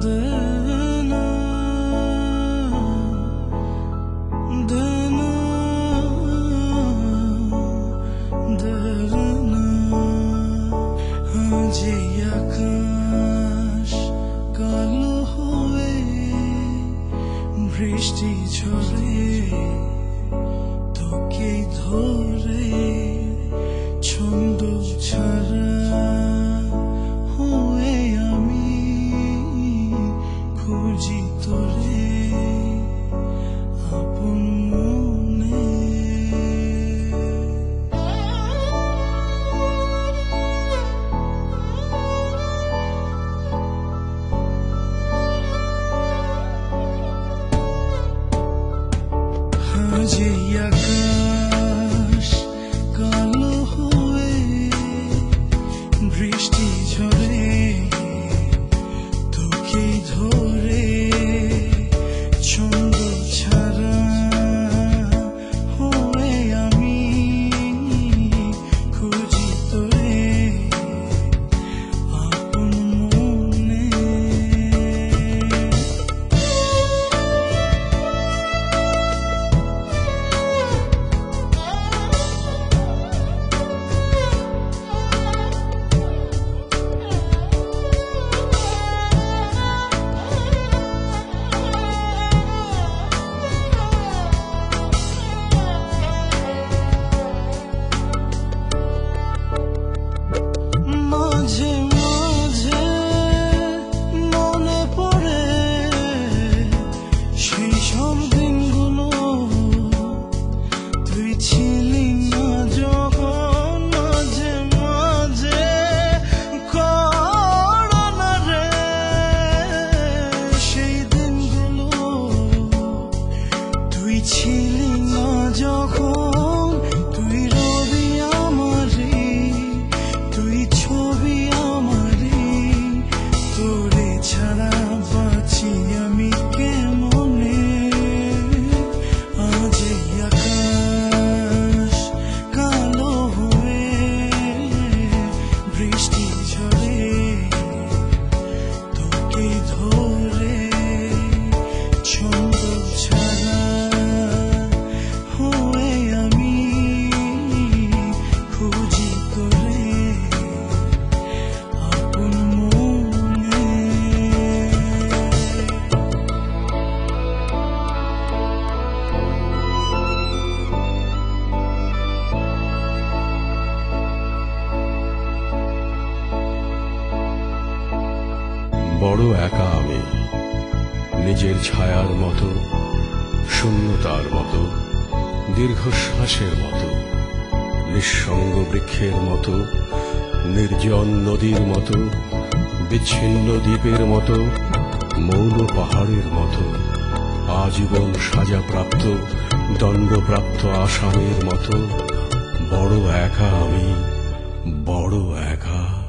দেনা দেনা দেনা আজ এই আকাশ কালো হয়ে বৃষ্টি ঝরে তোকে ধরে ছন্দ ছাড়া হয়ে আমি খুঁজি তোরে আপন মনে আজ এই আকাশ কালো হয়ে বৃষ্টি ঝরে তোকে ধরে ছন্দ ছাড়া হয়ে আমি খুঁজি তোরে আপন মনে মাঝে মাঝে মনে পড়ে সেই সব দিনগুলো তুই ছিলি না যখন মাঝে মাঝে করো না রে সেই দিনগুলো তুই ছিলি না যখন তুই রবি আমারে তুই ছবি আমারে তোরে ছাড়া বাঁচি আমি কেমনে আজ এই আকাশ কালো হয়ে বৃষ্টি ঝরে তোকে ধরে ছন্দ ছাড়া হয়ে আমি খুঁজি তোরে আপন মনে বড় একা আমি, নিজের ছায়ার মতো, শূন্যতার মতো, দীর্ঘশ্বাসের মতো, নিঃসঙ্গ বৃক্ষের মতো, নির্জন নদীর মতো, বিচ্ছিন্ন দ্বীপের মতো, মৌন পাহাড়ের মতো, আজীবন সাজাপ্রাপ্ত দণ্ডপ্রাপ্ত আসামের মতো। বড় একা আমি, বড় একা।